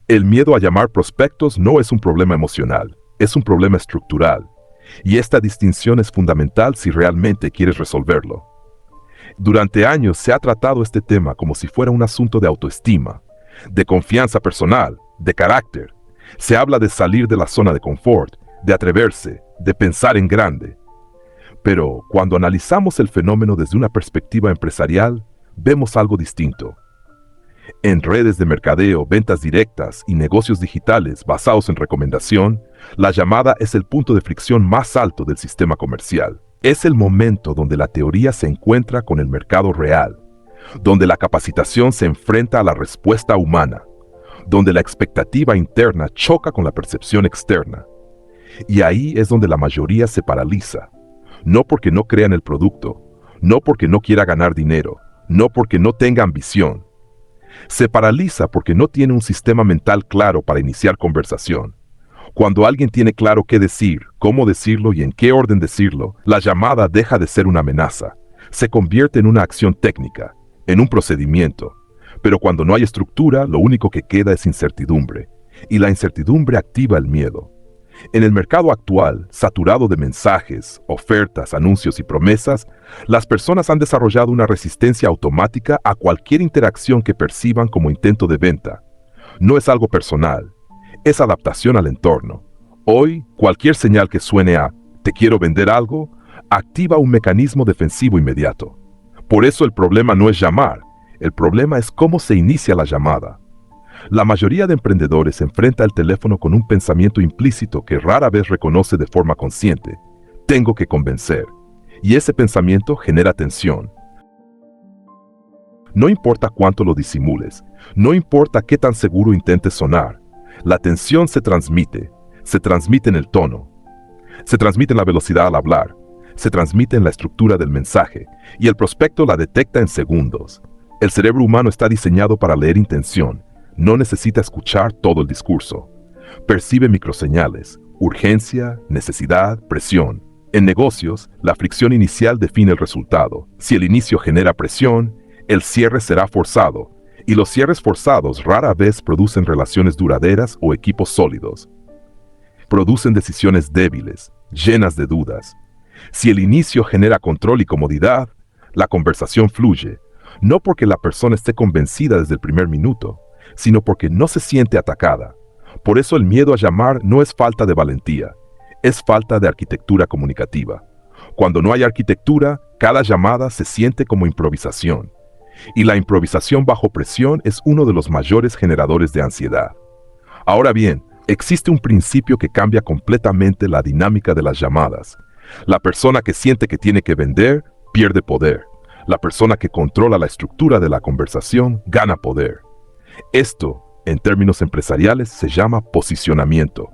El miedo a llamar prospectos no es un problema emocional, es un problema estructural. Y esta distinción es fundamental si realmente quieres resolverlo. Durante años se ha tratado este tema como si fuera un asunto de autoestima, de confianza personal, de carácter. Se habla de salir de la zona de confort, de atreverse, de pensar en grande. Pero cuando analizamos el fenómeno desde una perspectiva empresarial, vemos algo distinto. En redes de mercadeo, ventas directas y negocios digitales basados en recomendación, la llamada es el punto de fricción más alto del sistema comercial. Es el momento donde la teoría se encuentra con el mercado real, donde la capacitación se enfrenta a la respuesta humana, donde la expectativa interna choca con la percepción externa. Y ahí es donde la mayoría se paraliza, no porque no crea en el producto, no porque no quiera ganar dinero, no porque no tenga ambición. Se paraliza porque no tiene un sistema mental claro para iniciar conversación. Cuando alguien tiene claro qué decir, cómo decirlo y en qué orden decirlo, la llamada deja de ser una amenaza. Se convierte en una acción técnica, en un procedimiento. Pero cuando no hay estructura, lo único que queda es incertidumbre. Y la incertidumbre activa el miedo. En el mercado actual, saturado de mensajes, ofertas, anuncios y promesas, las personas han desarrollado una resistencia automática a cualquier interacción que perciban como intento de venta. No es algo personal, es adaptación al entorno. Hoy, cualquier señal que suene a «te quiero vender algo» activa un mecanismo defensivo inmediato. Por eso el problema no es llamar, el problema es cómo se inicia la llamada. La mayoría de emprendedores enfrenta el teléfono con un pensamiento implícito que rara vez reconoce de forma consciente. Tengo que convencer. Y ese pensamiento genera tensión. No importa cuánto lo disimules, no importa qué tan seguro intentes sonar, la tensión se transmite en el tono, se transmite en la velocidad al hablar, se transmite en la estructura del mensaje, y el prospecto la detecta en segundos. El cerebro humano está diseñado para leer intención. No necesita escuchar todo el discurso. Percibe microseñales, urgencia, necesidad, presión. En negocios, la fricción inicial define el resultado. Si el inicio genera presión, el cierre será forzado, y los cierres forzados rara vez producen relaciones duraderas o equipos sólidos. Producen decisiones débiles, llenas de dudas. Si el inicio genera control y comodidad, la conversación fluye, no porque la persona esté convencida desde el primer minuto, sino porque no se siente atacada. Por eso el miedo a llamar no es falta de valentía, es falta de arquitectura comunicativa. Cuando no hay arquitectura, cada llamada se siente como improvisación. Y la improvisación bajo presión es uno de los mayores generadores de ansiedad. Ahora bien, existe un principio que cambia completamente la dinámica de las llamadas. La persona que siente que tiene que vender, pierde poder. La persona que controla la estructura de la conversación, gana poder. Esto, en términos empresariales, se llama posicionamiento.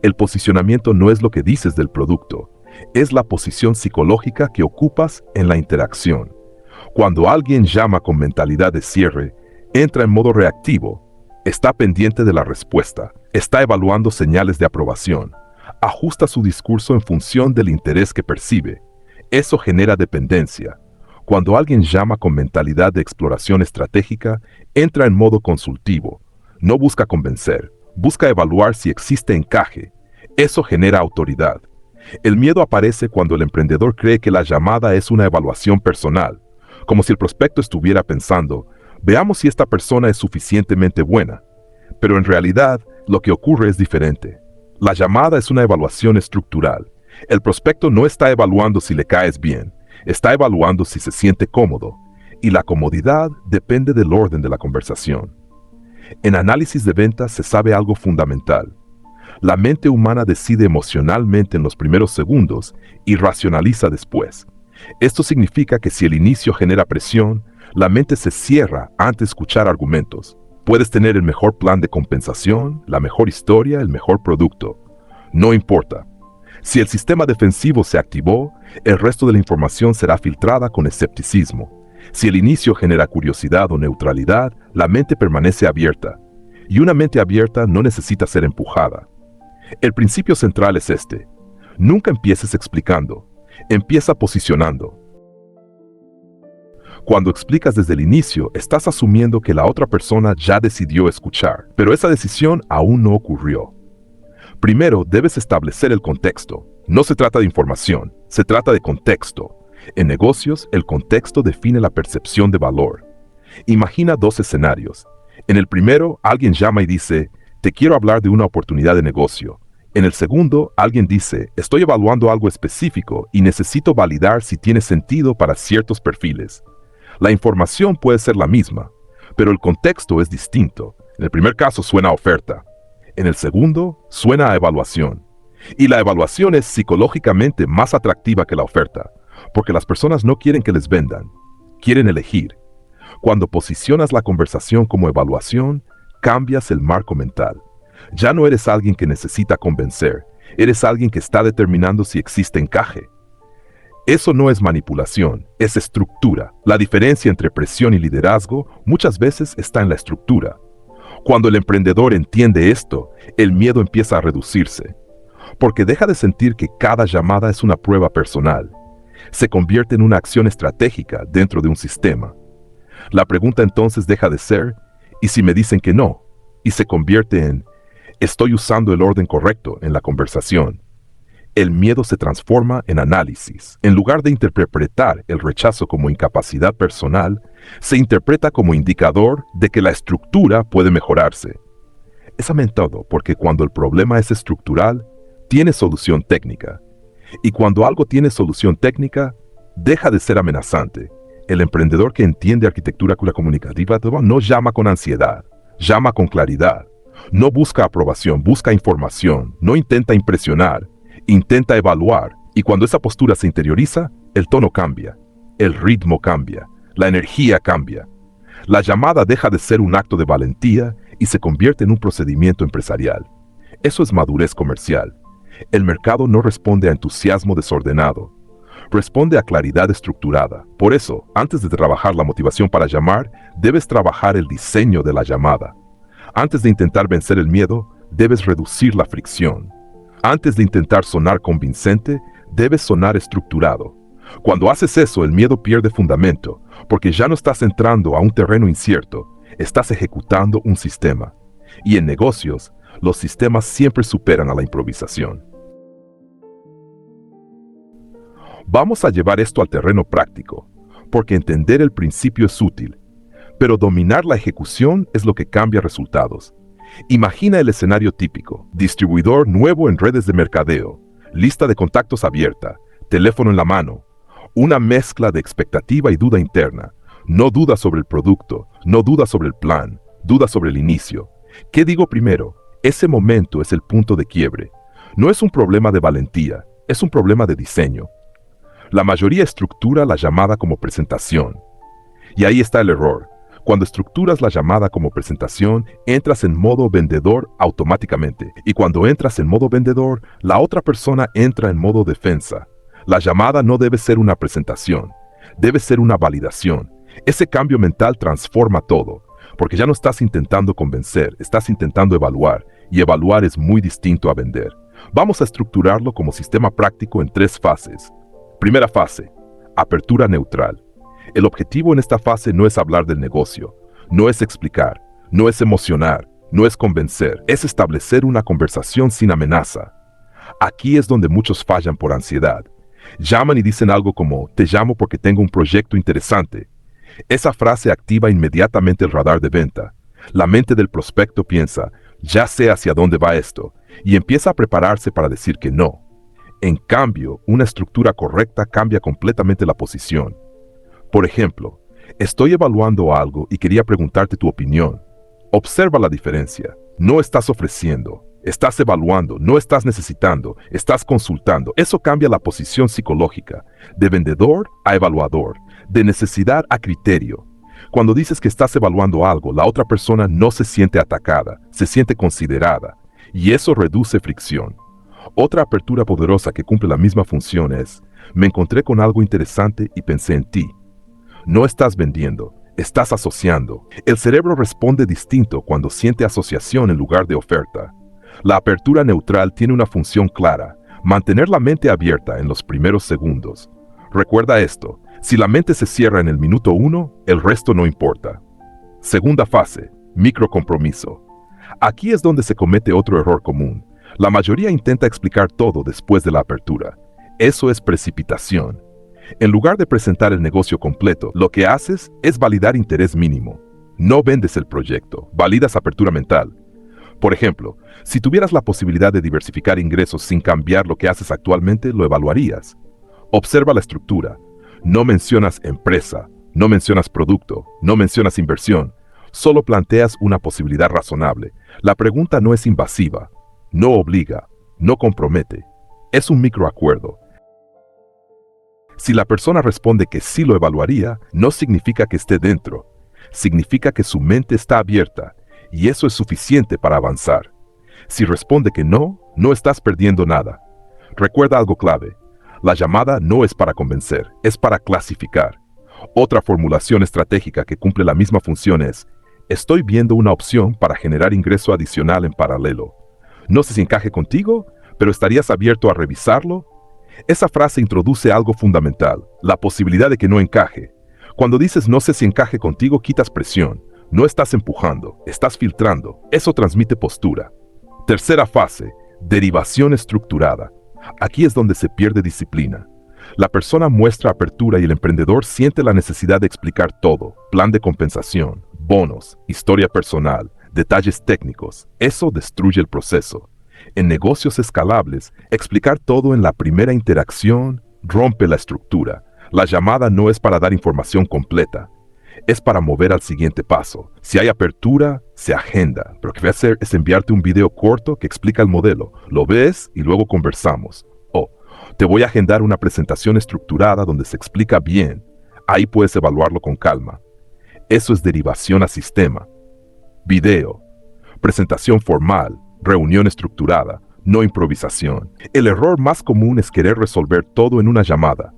El posicionamiento no es lo que dices del producto, es la posición psicológica que ocupas en la interacción. Cuando alguien llama con mentalidad de cierre, entra en modo reactivo, está pendiente de la respuesta, está evaluando señales de aprobación, ajusta su discurso en función del interés que percibe. Eso genera dependencia. Cuando alguien llama con mentalidad de exploración estratégica, entra en modo consultivo. No busca convencer, busca evaluar si existe encaje. Eso genera autoridad. El miedo aparece cuando el emprendedor cree que la llamada es una evaluación personal, como si el prospecto estuviera pensando, veamos si esta persona es suficientemente buena. Pero en realidad, lo que ocurre es diferente. La llamada es una evaluación estructural. El prospecto no está evaluando si le caes bien, está evaluando si se siente cómodo, y la comodidad depende del orden de la conversación. En análisis de ventas se sabe algo fundamental. La mente humana decide emocionalmente en los primeros segundos y racionaliza después. Esto significa que si el inicio genera presión, la mente se cierra antes de escuchar argumentos. Puedes tener el mejor plan de compensación, la mejor historia, el mejor producto. No importa. Si el sistema defensivo se activó, el resto de la información será filtrada con escepticismo. Si el inicio genera curiosidad o neutralidad, la mente permanece abierta. Y una mente abierta no necesita ser empujada. El principio central es este. Nunca empieces explicando. Empieza posicionando. Cuando explicas desde el inicio, estás asumiendo que la otra persona ya decidió escuchar, pero esa decisión aún no ocurrió. Primero, debes establecer el contexto. No se trata de información, se trata de contexto. En negocios, el contexto define la percepción de valor. Imagina dos escenarios. En el primero, alguien llama y dice, te quiero hablar de una oportunidad de negocio. En el segundo, alguien dice, estoy evaluando algo específico y necesito validar si tiene sentido para ciertos perfiles. La información puede ser la misma, pero el contexto es distinto. En el primer caso suena a oferta. En el segundo, suena a evaluación. Y la evaluación es psicológicamente más atractiva que la oferta, porque las personas no quieren que les vendan, quieren elegir. Cuando posicionas la conversación como evaluación, cambias el marco mental. Ya no eres alguien que necesita convencer, eres alguien que está determinando si existe encaje. Eso no es manipulación, es estructura. La diferencia entre presión y liderazgo muchas veces está en la estructura. Cuando el emprendedor entiende esto, el miedo empieza a reducirse, porque deja de sentir que cada llamada es una prueba personal. Se convierte en una acción estratégica dentro de un sistema. La pregunta entonces deja de ser, ¿y si me dicen que no? Y se convierte en, ¿estoy usando el orden correcto en la conversación? El miedo se transforma en análisis. En lugar de interpretar el rechazo como incapacidad personal, se interpreta como indicador de que la estructura puede mejorarse. Es lamentable porque cuando el problema es estructural, tiene solución técnica. Y cuando algo tiene solución técnica, deja de ser amenazante. El emprendedor que entiende arquitectura comunicativa no llama con ansiedad, llama con claridad. No busca aprobación, busca información, no intenta impresionar, intenta evaluar. Y cuando esa postura se interioriza, el tono cambia, el ritmo cambia, la energía cambia. La llamada deja de ser un acto de valentía y se convierte en un procedimiento empresarial. Eso es madurez comercial. El mercado no responde a entusiasmo desordenado, responde a claridad estructurada. Por eso, antes de trabajar la motivación para llamar, debes trabajar el diseño de la llamada. Antes de intentar vencer el miedo, debes reducir la fricción. Antes de intentar sonar convincente, debes sonar estructurado. Cuando haces eso, el miedo pierde fundamento, porque ya no estás entrando a un terreno incierto, estás ejecutando un sistema. Y en negocios, los sistemas siempre superan a la improvisación. Vamos a llevar esto al terreno práctico, porque entender el principio es útil, pero dominar la ejecución es lo que cambia resultados. Imagina el escenario típico: distribuidor nuevo en redes de mercadeo, lista de contactos abierta, teléfono en la mano, una mezcla de expectativa y duda interna. No duda sobre el producto, no duda sobre el plan, duda sobre el inicio. ¿Qué digo primero? Ese momento es el punto de quiebre. No es un problema de valentía, es un problema de diseño. La mayoría estructura la llamada como presentación. Y ahí está el error. Cuando estructuras la llamada como presentación, entras en modo vendedor automáticamente. Y cuando entras en modo vendedor, la otra persona entra en modo defensa. La llamada no debe ser una presentación, debe ser una validación. Ese cambio mental transforma todo, porque ya no estás intentando convencer, estás intentando evaluar, y evaluar es muy distinto a vender. Vamos a estructurarlo como sistema práctico en 3 fases. Primera fase: apertura neutral. El objetivo en esta fase no es hablar del negocio, no es explicar, no es emocionar, no es convencer, es establecer una conversación sin amenaza. Aquí es donde muchos fallan por ansiedad. Llaman y dicen algo como, te llamo porque tengo un proyecto interesante. Esa frase activa inmediatamente el radar de venta. La mente del prospecto piensa, ya sé hacia dónde va esto, y empieza a prepararse para decir que no. En cambio, una estructura correcta cambia completamente la posición. Por ejemplo, estoy evaluando algo y quería preguntarte tu opinión. Observa la diferencia. No estás ofreciendo, estás evaluando, no estás necesitando, estás consultando. Eso cambia la posición psicológica, de vendedor a evaluador, de necesidad a criterio. Cuando dices que estás evaluando algo, la otra persona no se siente atacada, se siente considerada, y eso reduce fricción. Otra apertura poderosa que cumple la misma función es, me encontré con algo interesante y pensé en ti. No estás vendiendo, estás asociando. El cerebro responde distinto cuando siente asociación en lugar de oferta. La apertura neutral tiene una función clara: mantener la mente abierta en los primeros segundos. Recuerda esto: Si la mente se cierra en el minuto 1, el resto no importa. Segunda fase, microcompromiso. Aquí es donde se comete otro error común. La mayoría intenta explicar todo después de la apertura. Eso es precipitación. En lugar de presentar el negocio completo, lo que haces es validar interés mínimo. No vendes el proyecto, validas apertura mental. Por ejemplo, si tuvieras la posibilidad de diversificar ingresos sin cambiar lo que haces actualmente, lo evaluarías. Observa la estructura. No mencionas empresa, no mencionas producto, no mencionas inversión. Solo planteas una posibilidad razonable. La pregunta no es invasiva, no obliga, no compromete. Es un microacuerdo. Si la persona responde que sí lo evaluaría, no significa que esté dentro. Significa que su mente está abierta, y eso es suficiente para avanzar. Si responde que no, no estás perdiendo nada. Recuerda algo clave. La llamada no es para convencer, es para clasificar. Otra formulación estratégica que cumple la misma función es: estoy viendo una opción para generar ingreso adicional en paralelo. No sé si encaje contigo, pero ¿estarías abierto a revisarlo? Esa frase introduce algo fundamental, la posibilidad de que no encaje. Cuando dices no sé si encaje contigo, quitas presión. No estás empujando, estás filtrando. Eso transmite postura. Tercera fase, derivación estructurada. Aquí es donde se pierde disciplina. La persona muestra apertura y el emprendedor siente la necesidad de explicar todo: plan de compensación, bonos, historia personal, detalles técnicos. Eso destruye el proceso. En negocios escalables, explicar todo en la primera interacción rompe la estructura. La llamada no es para dar información completa, es para mover al siguiente paso. Si hay apertura, se agenda. Pero lo que voy a hacer es enviarte un video corto que explica el modelo. Lo ves y luego conversamos. O te voy a agendar una presentación estructurada donde se explica bien. Ahí puedes evaluarlo con calma. Eso es derivación a sistema. Video, presentación formal, reunión estructurada, no improvisación. El error más común es querer resolver todo en una llamada.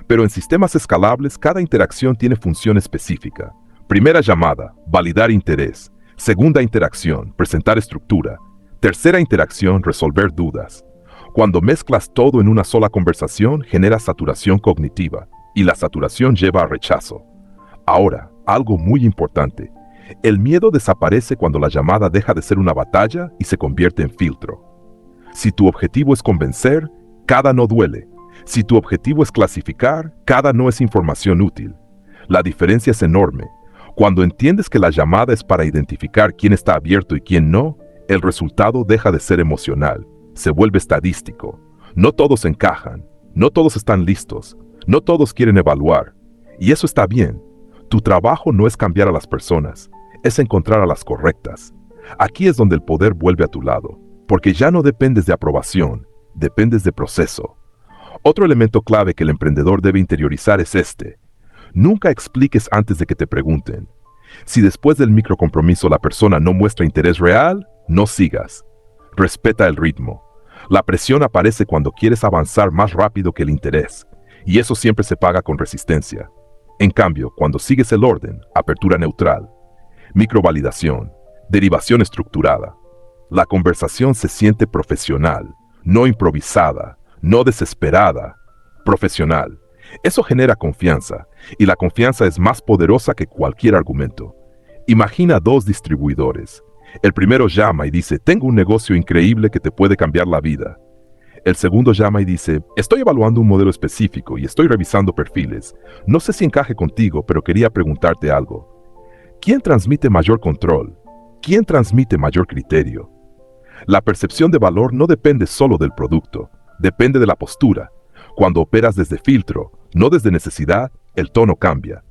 Pero en sistemas escalables, cada interacción tiene función específica. Primera llamada, validar interés. Segunda interacción, presentar estructura. Tercera interacción, resolver dudas. Cuando mezclas todo en una sola conversación, genera saturación cognitiva, y la saturación lleva a rechazo. Ahora, algo muy importante. El miedo desaparece cuando la llamada deja de ser una batalla y se convierte en filtro. Si tu objetivo es convencer, cada no duele. Si tu objetivo es clasificar, cada no es información útil. La diferencia es enorme. Cuando entiendes que la llamada es para identificar quién está abierto y quién no, el resultado deja de ser emocional, se vuelve estadístico. No todos encajan, no todos están listos, no todos quieren evaluar. Y eso está bien. Tu trabajo no es cambiar a las personas, es encontrar a las correctas. Aquí es donde el poder vuelve a tu lado, porque ya no dependes de aprobación, dependes de proceso. Otro elemento clave que el emprendedor debe interiorizar es este: nunca expliques antes de que te pregunten. Si después del microcompromiso la persona no muestra interés real, no sigas. Respeta el ritmo. La presión aparece cuando quieres avanzar más rápido que el interés, y eso siempre se paga con resistencia. En cambio, cuando sigues el orden, apertura neutral, microvalidación, derivación estructurada, la conversación se siente profesional, no improvisada, no desesperada, profesional. Eso genera confianza, y la confianza es más poderosa que cualquier argumento. Imagina dos distribuidores. El primero llama y dice: tengo un negocio increíble que te puede cambiar la vida. El segundo llama y dice: estoy evaluando un modelo específico y estoy revisando perfiles. No sé si encaje contigo, pero quería preguntarte algo. ¿Quién transmite mayor control? ¿Quién transmite mayor criterio? La percepción de valor no depende solo del producto, depende de la postura. Cuando operas desde filtro, no desde necesidad, el tono cambia.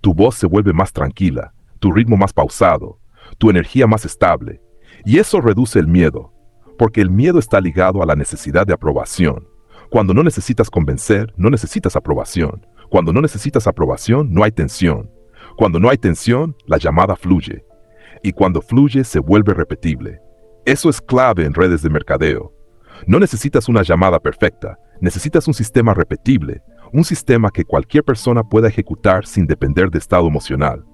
Tu voz se vuelve más tranquila, tu ritmo más pausado, tu energía más estable. Y eso reduce el miedo, porque el miedo está ligado a la necesidad de aprobación. Cuando no necesitas convencer, no necesitas aprobación. Cuando no necesitas aprobación, no hay tensión. Cuando no hay tensión, la llamada fluye. Y cuando fluye, se vuelve repetible. Eso es clave en redes de mercadeo. No necesitas una llamada perfecta, necesitas un sistema repetible, un sistema que cualquier persona pueda ejecutar sin depender de estado emocional.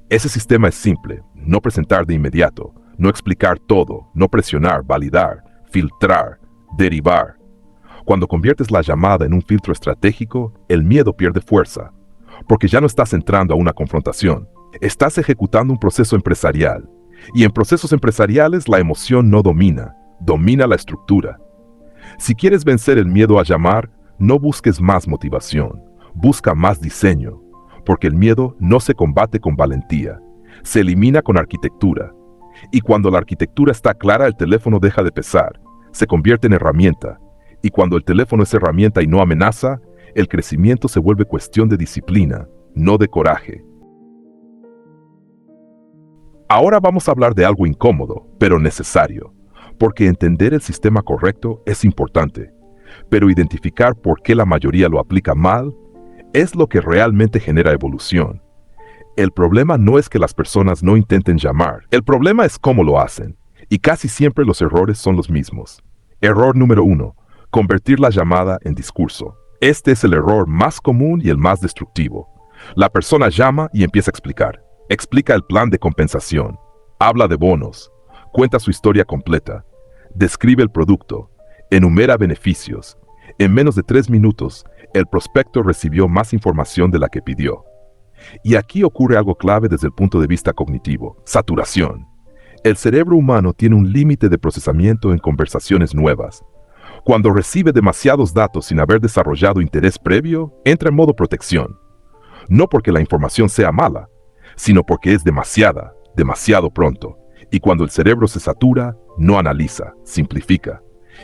Ese sistema es simple: no presentar de inmediato, no explicar todo, no presionar, validar, filtrar, derivar. Cuando conviertes la llamada en un filtro estratégico, el miedo pierde fuerza, porque ya no estás entrando a una confrontación, estás ejecutando un proceso empresarial. Y en procesos empresariales la emoción no domina, domina la estructura. Si quieres vencer el miedo a llamar, no busques más motivación, busca más diseño, porque el miedo no se combate con valentía, se elimina con arquitectura. Y cuando la arquitectura está clara, el teléfono deja de pesar, se convierte en herramienta. Y cuando el teléfono es herramienta y no amenaza, el crecimiento se vuelve cuestión de disciplina, no de coraje. Ahora vamos a hablar de algo incómodo, pero necesario, porque entender el sistema correcto es importante, pero identificar por qué la mayoría lo aplica mal es lo que realmente genera evolución. El problema no es que las personas no intenten llamar, el problema es cómo lo hacen, y casi siempre los errores son los mismos. Error número 1. Convertir la llamada en discurso. Este es el error más común y el más destructivo. La persona llama y empieza a explicar. Explica el plan de compensación, habla de bonos, cuenta su historia completa, describe el producto, enumera beneficios. En menos de 3 minutos, el prospecto recibió más información de la que pidió. Y aquí ocurre algo clave desde el punto de vista cognitivo: saturación. El cerebro humano tiene un límite de procesamiento en conversaciones nuevas. Cuando recibe demasiados datos sin haber desarrollado interés previo, entra en modo protección. No porque la información sea mala, sino porque es demasiado pronto. Y cuando el cerebro se satura, no analiza, simplifica.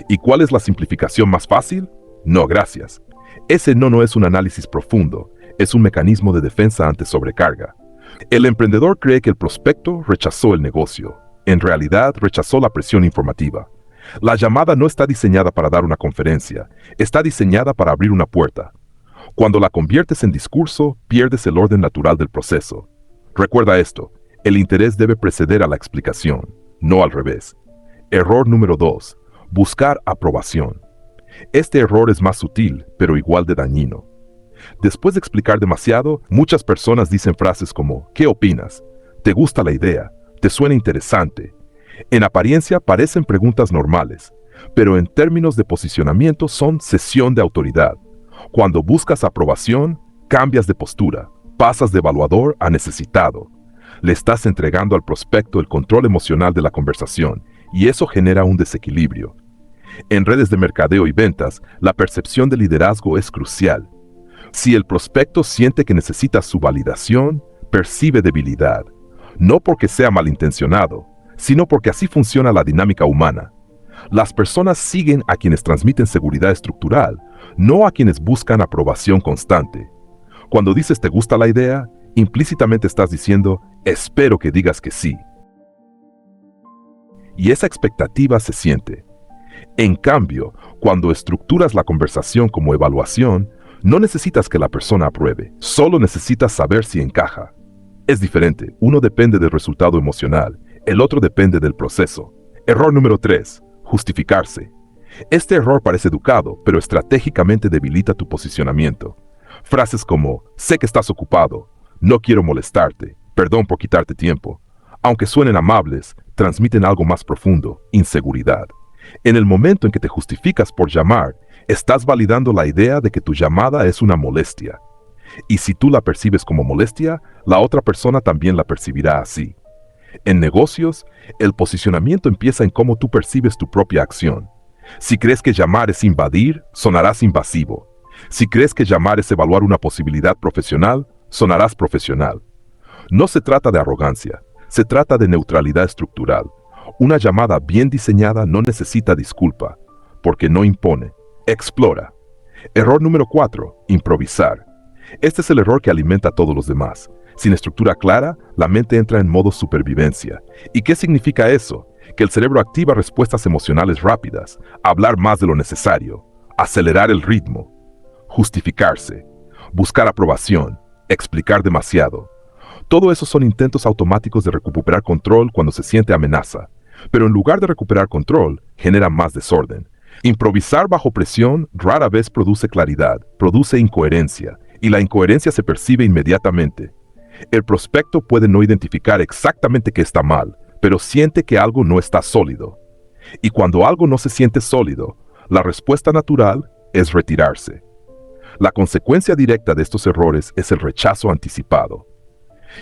¿Y cuál es la simplificación más fácil? No, gracias. Ese no es un análisis profundo, es un mecanismo de defensa ante sobrecarga. El emprendedor cree que el prospecto rechazó el negocio. En realidad, rechazó la presión informativa. La llamada no está diseñada para dar una conferencia, está diseñada para abrir una puerta. Cuando la conviertes en discurso, pierdes el orden natural del proceso. Recuerda esto, el interés debe preceder a la explicación, no al revés. Error número 2. Buscar aprobación. Este error es más sutil, pero igual de dañino. Después de explicar demasiado, muchas personas dicen frases como: ¿qué opinas? ¿Te gusta la idea? ¿Te suena interesante? En apariencia parecen preguntas normales, pero en términos de posicionamiento son cesión de autoridad. Cuando buscas aprobación, cambias de postura. Pasas de evaluador a necesitado. Le estás entregando al prospecto el control emocional de la conversación, y eso genera un desequilibrio. En redes de mercadeo y ventas, la percepción de liderazgo es crucial. Si el prospecto siente que necesita su validación, percibe debilidad. No porque sea malintencionado, sino porque así funciona la dinámica humana. Las personas siguen a quienes transmiten seguridad estructural, no a quienes buscan aprobación constante. Cuando dices "te gusta la idea", implícitamente estás diciendo "espero que digas que sí". Y esa expectativa se siente. En cambio, cuando estructuras la conversación como evaluación, no necesitas que la persona apruebe, solo necesitas saber si encaja. Es diferente, uno depende del resultado emocional, el otro depende del proceso. Error número 3. Justificarse. Este error parece educado, pero estratégicamente debilita tu posicionamiento. Frases como: sé que estás ocupado, no quiero molestarte, perdón por quitarte tiempo, aunque suenen amables, transmiten algo más profundo: inseguridad. En el momento en que te justificas por llamar, estás validando la idea de que tu llamada es una molestia. Y si tú la percibes como molestia, la otra persona también la percibirá así. En negocios, el posicionamiento empieza en cómo tú percibes tu propia acción. Si crees que llamar es invadir, sonarás invasivo. Si crees que llamar es evaluar una posibilidad profesional, sonarás profesional. No se trata de arrogancia, se trata de neutralidad estructural. Una llamada bien diseñada no necesita disculpa, porque no impone, explora. Error número 4. Improvisar. Este es el error que alimenta a todos los demás. Sin estructura clara, la mente entra en modo supervivencia. ¿Y qué significa eso? Que el cerebro activa respuestas emocionales rápidas, hablar más de lo necesario, acelerar el ritmo, justificarse, buscar aprobación, explicar demasiado. Todo eso son intentos automáticos de recuperar control cuando se siente amenaza. Pero en lugar de recuperar control, genera más desorden. Improvisar bajo presión rara vez produce claridad, produce incoherencia, y la incoherencia se percibe inmediatamente. El prospecto puede no identificar exactamente qué está mal, pero siente que algo no está sólido. Y cuando algo no se siente sólido, la respuesta natural es retirarse. La consecuencia directa de estos errores es el rechazo anticipado.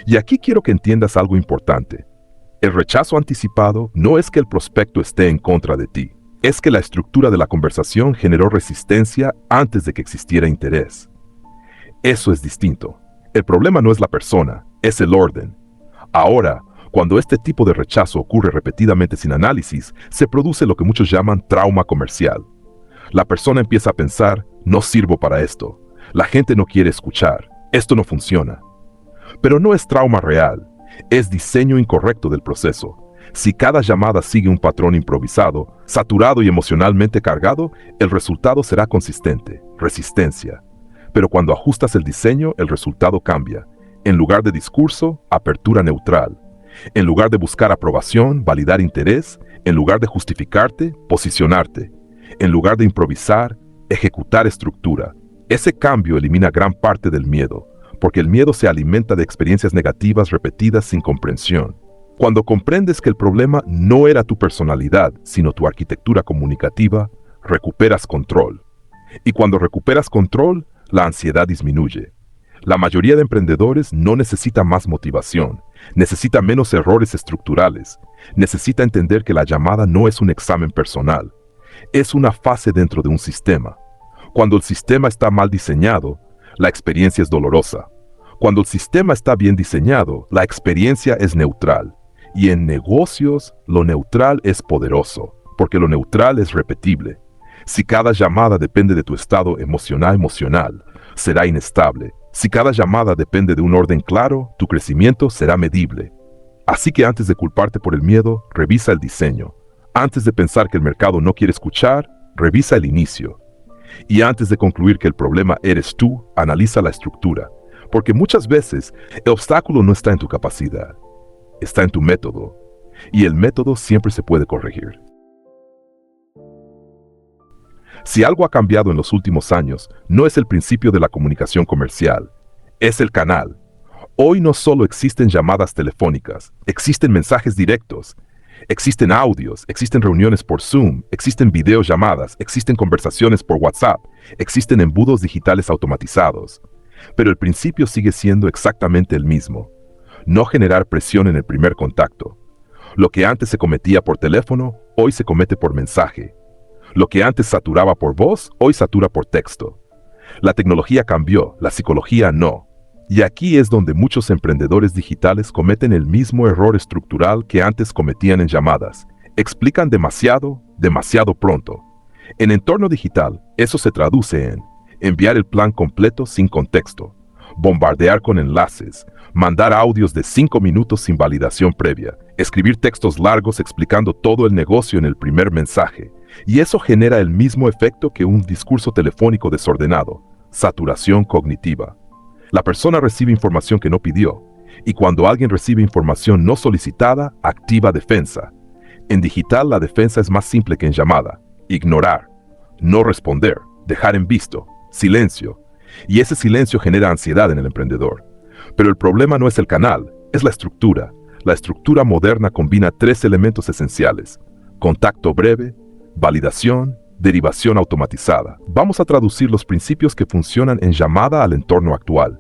Y aquí quiero que entiendas algo importante. El rechazo anticipado no es que el prospecto esté en contra de ti, es que la estructura de la conversación generó resistencia antes de que existiera interés. Eso es distinto. El problema no es la persona, es el orden. Ahora, cuando este tipo de rechazo ocurre repetidamente sin análisis, se produce lo que muchos llaman trauma comercial. La persona empieza a pensar, no sirvo para esto, la gente no quiere escuchar, esto no funciona. Pero no es trauma real, es diseño incorrecto del proceso. Si cada llamada sigue un patrón improvisado, saturado y emocionalmente cargado, el resultado será consistente, resistencia. Pero cuando ajustas el diseño, el resultado cambia. En lugar de discurso, apertura neutral. En lugar de buscar aprobación, validar interés. En lugar de justificarte, posicionarte. En lugar de improvisar, ejecutar estructura. Ese cambio elimina gran parte del miedo, porque el miedo se alimenta de experiencias negativas repetidas sin comprensión. Cuando comprendes que el problema no era tu personalidad, sino tu arquitectura comunicativa, recuperas control. Y cuando recuperas control, la ansiedad disminuye. La mayoría de emprendedores no necesita más motivación, necesita menos errores estructurales, necesita entender que la llamada no es un examen personal, es una fase dentro de un sistema. Cuando el sistema está mal diseñado, la experiencia es dolorosa. Cuando el sistema está bien diseñado, la experiencia es neutral. Y en negocios, lo neutral es poderoso, porque lo neutral es repetible. Si cada llamada depende de tu estado emocional, será inestable. Si cada llamada depende de un orden claro, tu crecimiento será medible. Así que antes de culparte por el miedo, revisa el diseño. Antes de pensar que el mercado no quiere escuchar, revisa el inicio. Y antes de concluir que el problema eres tú, analiza la estructura. Porque muchas veces el obstáculo no está en tu capacidad, está en tu método. Y el método siempre se puede corregir. Si algo ha cambiado en los últimos años, no es el principio de la comunicación comercial, es el canal. Hoy no solo existen llamadas telefónicas, existen mensajes directos, existen audios, existen reuniones por Zoom, existen videollamadas, existen conversaciones por WhatsApp, existen embudos digitales automatizados. Pero el principio sigue siendo exactamente el mismo. No generar presión en el primer contacto. Lo que antes se cometía por teléfono, hoy se comete por mensaje. Lo que antes saturaba por voz, hoy satura por texto. La tecnología cambió, la psicología no. Y aquí es donde muchos emprendedores digitales cometen el mismo error estructural que antes cometían en llamadas. Explican demasiado pronto. En entorno digital, eso se traduce en enviar el plan completo sin contexto, bombardear con enlaces, mandar audios de 5 minutos sin validación previa, escribir textos largos explicando todo el negocio en el primer mensaje. Y eso genera el mismo efecto que un discurso telefónico desordenado, saturación cognitiva. La persona recibe información que no pidió, y cuando alguien recibe información no solicitada, activa defensa. En digital la defensa es más simple que en llamada: ignorar, no responder, dejar en visto, silencio. Y ese silencio genera ansiedad en el emprendedor. Pero el problema no es el canal, es la estructura. La estructura moderna combina 3 elementos esenciales: contacto breve, validación, derivación automatizada. Vamos a traducir los principios que funcionan en llamada al entorno actual.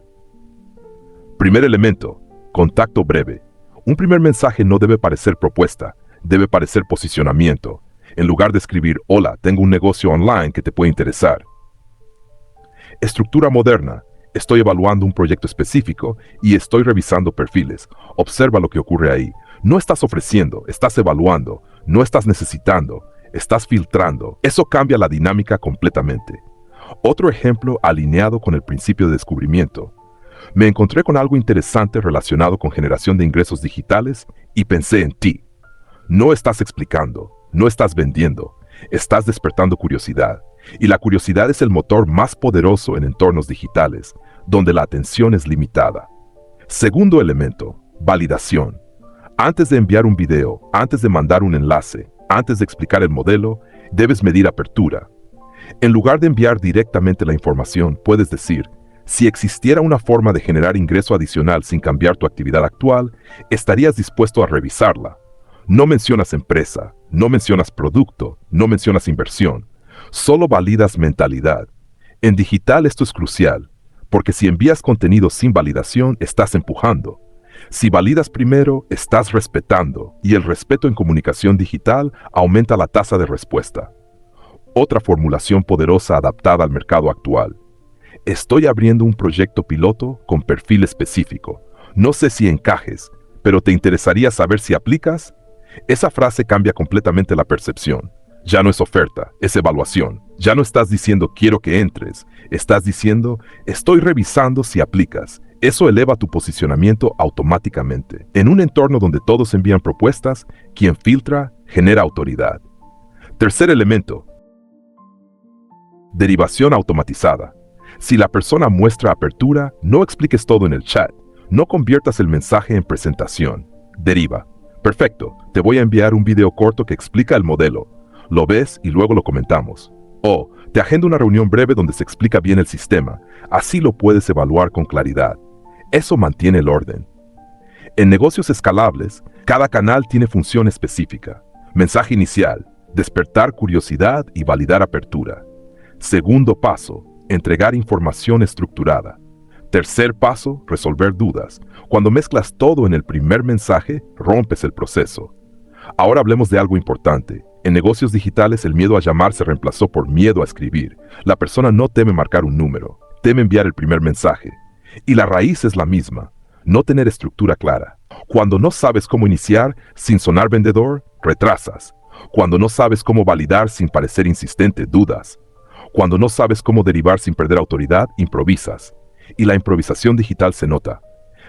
Primer elemento, contacto breve. Un primer mensaje no debe parecer propuesta, debe parecer posicionamiento. En lugar de escribir, hola, tengo un negocio online que te puede interesar. Estructura moderna. Estoy evaluando un proyecto específico y estoy revisando perfiles. Observa lo que ocurre ahí. No estás ofreciendo, estás evaluando. No estás necesitando, estás filtrando. Eso cambia la dinámica completamente. Otro ejemplo alineado con el principio de descubrimiento. Me encontré con algo interesante relacionado con generación de ingresos digitales y pensé en ti. No estás explicando, no estás vendiendo, estás despertando curiosidad. Y la curiosidad es el motor más poderoso en entornos digitales, donde la atención es limitada. Segundo elemento, validación. Antes de enviar un video, antes de mandar un enlace, antes de explicar el modelo, debes medir apertura. En lugar de enviar directamente la información, puedes decir, si existiera una forma de generar ingreso adicional sin cambiar tu actividad actual, ¿estarías dispuesto a revisarla? No mencionas empresa, no mencionas producto, no mencionas inversión. Solo validas mentalidad. En digital esto es crucial, porque si envías contenido sin validación, estás empujando. Si validas primero, estás respetando, y el respeto en comunicación digital aumenta la tasa de respuesta. Otra formulación poderosa adaptada al mercado actual. Estoy abriendo un proyecto piloto con perfil específico. No sé si encajes, pero ¿te interesaría saber si aplicas? Esa frase cambia completamente la percepción. Ya no es oferta, es evaluación. Ya no estás diciendo quiero que entres, estás diciendo estoy revisando si aplicas. Eso eleva tu posicionamiento automáticamente. En un entorno donde todos envían propuestas, quien filtra genera autoridad. Tercer elemento. Derivación automatizada. Si la persona muestra apertura, no expliques todo en el chat. No conviertas el mensaje en presentación. Deriva. Perfecto, te voy a enviar un video corto que explica el modelo. Lo ves y luego lo comentamos. O, te agendo una reunión breve donde se explica bien el sistema. Así lo puedes evaluar con claridad. Eso mantiene el orden. En negocios escalables, cada canal tiene función específica. Mensaje inicial, despertar curiosidad y validar apertura. Segundo paso, entregar información estructurada. Tercer paso, resolver dudas. Cuando mezclas todo en el primer mensaje, rompes el proceso. Ahora hablemos de algo importante. En negocios digitales el miedo a llamar se reemplazó por miedo a escribir. La persona no teme marcar un número, teme enviar el primer mensaje. Y la raíz es la misma, no tener estructura clara. Cuando no sabes cómo iniciar sin sonar vendedor, retrasas. Cuando no sabes cómo validar sin parecer insistente, dudas. Cuando no sabes cómo derivar sin perder autoridad, improvisas. Y la improvisación digital se nota.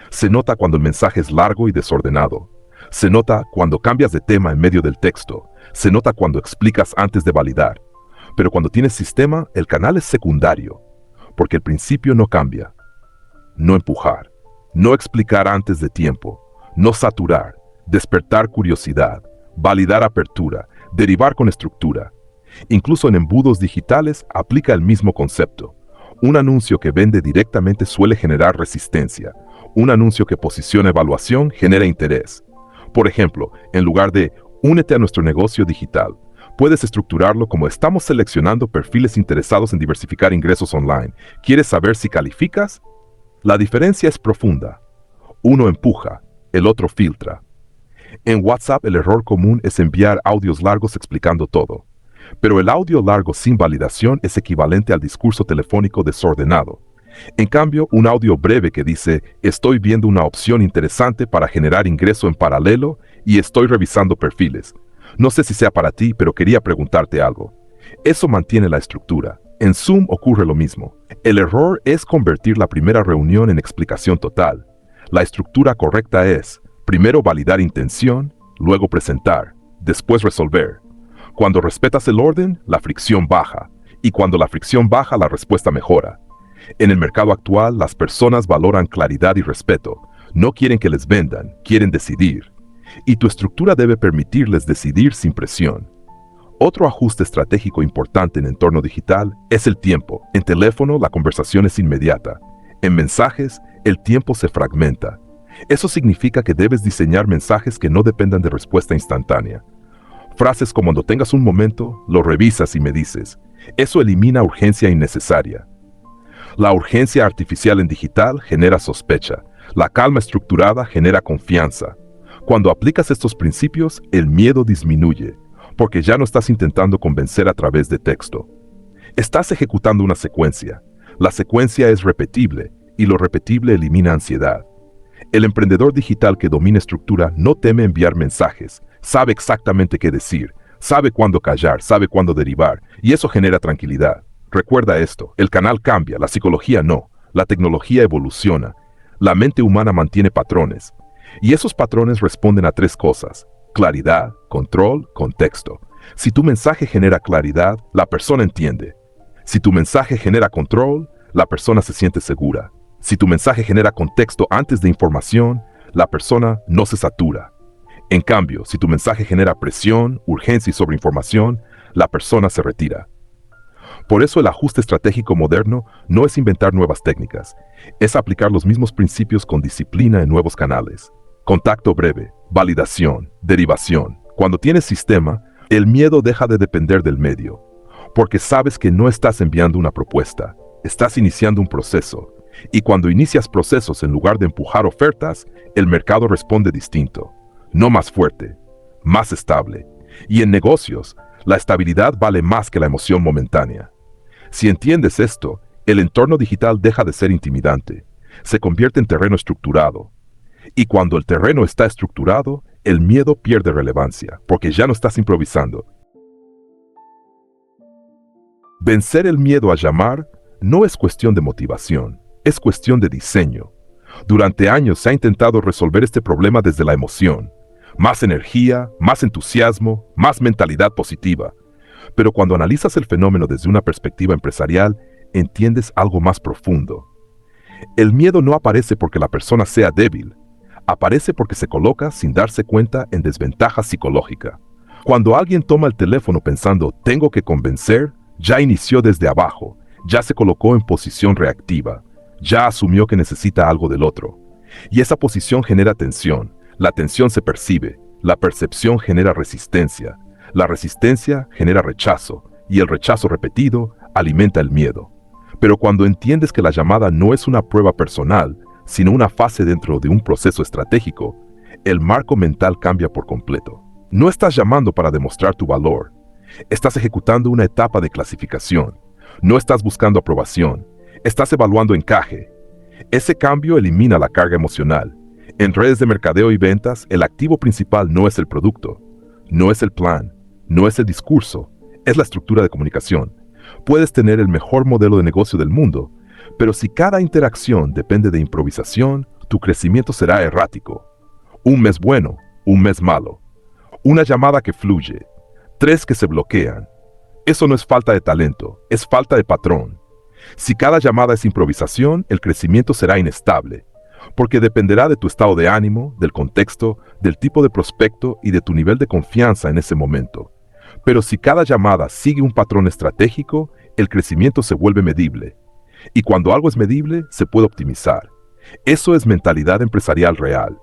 Se nota cuando el mensaje es largo y desordenado. Se nota cuando cambias de tema en medio del texto. Se nota cuando explicas antes de validar. Pero cuando tienes sistema, el canal es secundario. Porque el principio no cambia. No empujar. No explicar antes de tiempo. No saturar. Despertar curiosidad. Validar apertura. Derivar con estructura. Incluso en embudos digitales aplica el mismo concepto. Un anuncio que vende directamente suele generar resistencia. Un anuncio que posiciona evaluación genera interés. Por ejemplo, en lugar de únete a nuestro negocio digital, puedes estructurarlo como estamos seleccionando perfiles interesados en diversificar ingresos online. ¿Quieres saber si calificas? La diferencia es profunda. Uno empuja, el otro filtra. En WhatsApp el error común es enviar audios largos explicando todo. Pero el audio largo sin validación es equivalente al discurso telefónico desordenado. En cambio, un audio breve que dice, estoy viendo una opción interesante para generar ingreso en paralelo y estoy revisando perfiles. No sé si sea para ti, pero quería preguntarte algo. Eso mantiene la estructura. En Zoom ocurre lo mismo. El error es convertir la primera reunión en explicación total. La estructura correcta es, primero validar intención, luego presentar, después resolver. Cuando respetas el orden, la fricción baja. Y cuando la fricción baja, la respuesta mejora. En el mercado actual, las personas valoran claridad y respeto. No quieren que les vendan, quieren decidir. Y tu estructura debe permitirles decidir sin presión. Otro ajuste estratégico importante en entorno digital es el tiempo. En teléfono, la conversación es inmediata. En mensajes, el tiempo se fragmenta. Eso significa que debes diseñar mensajes que no dependan de respuesta instantánea. Frases como cuando tengas un momento, lo revisas y me dices. Eso elimina urgencia innecesaria. La urgencia artificial en digital genera sospecha. La calma estructurada genera confianza. Cuando aplicas estos principios, el miedo disminuye, porque ya no estás intentando convencer a través de texto. Estás ejecutando una secuencia. La secuencia es repetible, y lo repetible elimina ansiedad. El emprendedor digital que domina estructura no teme enviar mensajes, sabe exactamente qué decir, sabe cuándo callar, sabe cuándo derivar, y eso genera tranquilidad. Recuerda esto, el canal cambia, la psicología no, la tecnología evoluciona, la mente humana mantiene patrones, y esos patrones responden a tres cosas: claridad, control, contexto. Si tu mensaje genera claridad, la persona entiende. Si tu mensaje genera control, la persona se siente segura. Si tu mensaje genera contexto antes de información, la persona no se satura. En cambio, si tu mensaje genera presión, urgencia y sobreinformación, la persona se retira. Por eso el ajuste estratégico moderno no es inventar nuevas técnicas, es aplicar los mismos principios con disciplina en nuevos canales. Contacto breve, validación, derivación. Cuando tienes sistema, el miedo deja de depender del medio. porque sabes que no estás enviando una propuesta, estás iniciando un proceso. Y cuando inicias procesos en lugar de empujar ofertas, el mercado responde distinto, no más fuerte, más estable. Y en negocios, la estabilidad vale más que la emoción momentánea. Si entiendes esto, el entorno digital deja de ser intimidante, se convierte en terreno estructurado. Y cuando el terreno está estructurado, el miedo pierde relevancia, porque ya no estás improvisando. Vencer el miedo a llamar no es cuestión de motivación, es cuestión de diseño. Durante años se ha intentado resolver este problema desde la emoción. Más energía, más entusiasmo, más mentalidad positiva. Pero cuando analizas el fenómeno desde una perspectiva empresarial, entiendes algo más profundo. El miedo no aparece porque la persona sea débil, aparece porque se coloca sin darse cuenta en desventaja psicológica. Cuando alguien toma el teléfono pensando «tengo que convencer», ya inició desde abajo, ya se colocó en posición reactiva, ya asumió que necesita algo del otro. Y esa posición genera tensión, la tensión se percibe, la percepción genera resistencia, la resistencia genera rechazo, y el rechazo repetido alimenta el miedo. Pero cuando entiendes que la llamada no es una prueba personal, sino una fase dentro de un proceso estratégico, el marco mental cambia por completo. No estás llamando para demostrar tu valor, estás ejecutando una etapa de clasificación, no estás buscando aprobación, estás evaluando encaje. Ese cambio elimina la carga emocional. En redes de mercadeo y ventas, el activo principal no es el producto, no es el plan, no es el discurso, es la estructura de comunicación. Puedes tener el mejor modelo de negocio del mundo, pero si cada interacción depende de improvisación, tu crecimiento será errático. Un mes bueno, un mes malo. Una llamada que fluye, 3 que se bloquean. Eso no es falta de talento, es falta de patrón. Si cada llamada es improvisación, el crecimiento será inestable, porque dependerá de tu estado de ánimo, del contexto, del tipo de prospecto y de tu nivel de confianza en ese momento. Pero si cada llamada sigue un patrón estratégico, el crecimiento se vuelve medible. Y cuando algo es medible, se puede optimizar. Eso es mentalidad empresarial real.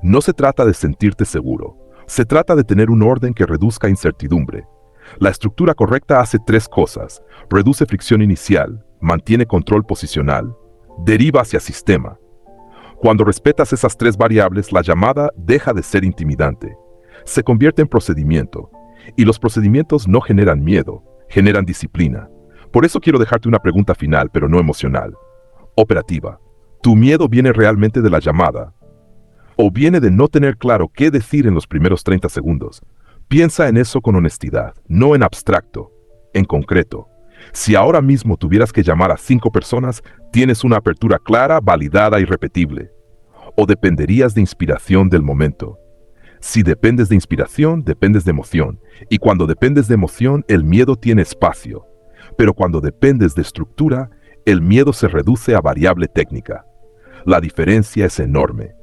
No se trata de sentirte seguro, se trata de tener un orden que reduzca incertidumbre. La estructura correcta hace 3 cosas: reduce fricción inicial, mantiene control posicional, deriva hacia sistema. Cuando respetas esas 3 variables, la llamada deja de ser intimidante. Se convierte en procedimiento. Y los procedimientos no generan miedo, generan disciplina. Por eso quiero dejarte una pregunta final, pero no emocional. Operativa. ¿Tu miedo viene realmente de la llamada? ¿O viene de no tener claro qué decir en los primeros 30 segundos? Piensa en eso con honestidad, no en abstracto, en concreto. Si ahora mismo tuvieras que llamar a 5 personas, ¿tienes una apertura clara, validada y repetible? ¿O dependerías de inspiración del momento? Si dependes de inspiración, dependes de emoción. Y cuando dependes de emoción, el miedo tiene espacio. Pero cuando dependes de estructura, el miedo se reduce a variable técnica. La diferencia es enorme.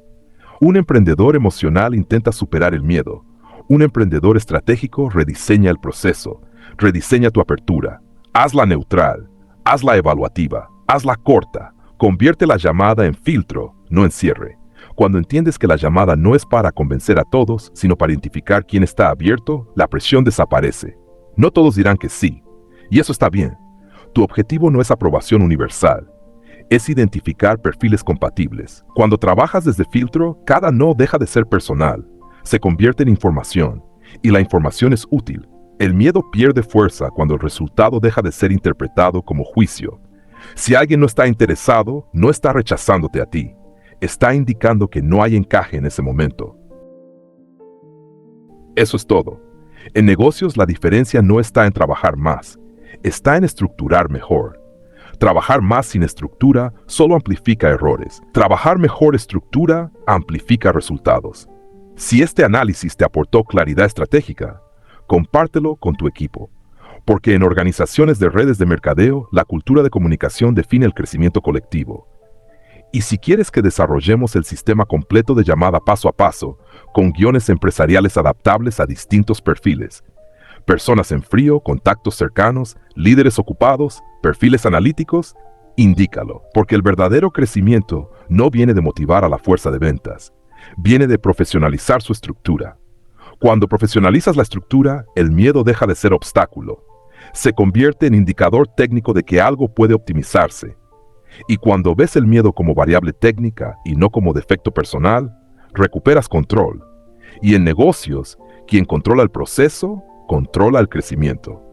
Un emprendedor emocional intenta superar el miedo. Un emprendedor estratégico rediseña el proceso, rediseña tu apertura. Hazla neutral, hazla evaluativa, hazla corta. Convierte la llamada en filtro, no en cierre. Cuando entiendes que la llamada no es para convencer a todos, sino para identificar quién está abierto, la presión desaparece. No todos dirán que sí, y eso está bien. Tu objetivo no es aprobación universal, es identificar perfiles compatibles. Cuando trabajas desde filtro, cada no deja de ser personal, se convierte en información, y la información es útil. El miedo pierde fuerza cuando el resultado deja de ser interpretado como juicio. Si alguien no está interesado, no está rechazándote a ti. Está indicando que no hay encaje en ese momento. Eso es todo. En negocios la diferencia no está en trabajar más, está en estructurar mejor. Trabajar más sin estructura solo amplifica errores. Trabajar mejor estructura amplifica resultados. Si este análisis te aportó claridad estratégica, compártelo con tu equipo. Porque en organizaciones de redes de mercadeo, la cultura de comunicación define el crecimiento colectivo. Y si quieres que desarrollemos el sistema completo de llamada paso a paso, con guiones empresariales adaptables a distintos perfiles, personas en frío, contactos cercanos, líderes ocupados, perfiles analíticos, indícalo, porque el verdadero crecimiento no viene de motivar a la fuerza de ventas, viene de profesionalizar su estructura. Cuando profesionalizas la estructura, el miedo deja de ser obstáculo, Se convierte en indicador técnico de que algo puede optimizarse. Y cuando ves el miedo como variable técnica y no como defecto personal, recuperas control. Y en negocios, quien controla el proceso, controla el crecimiento.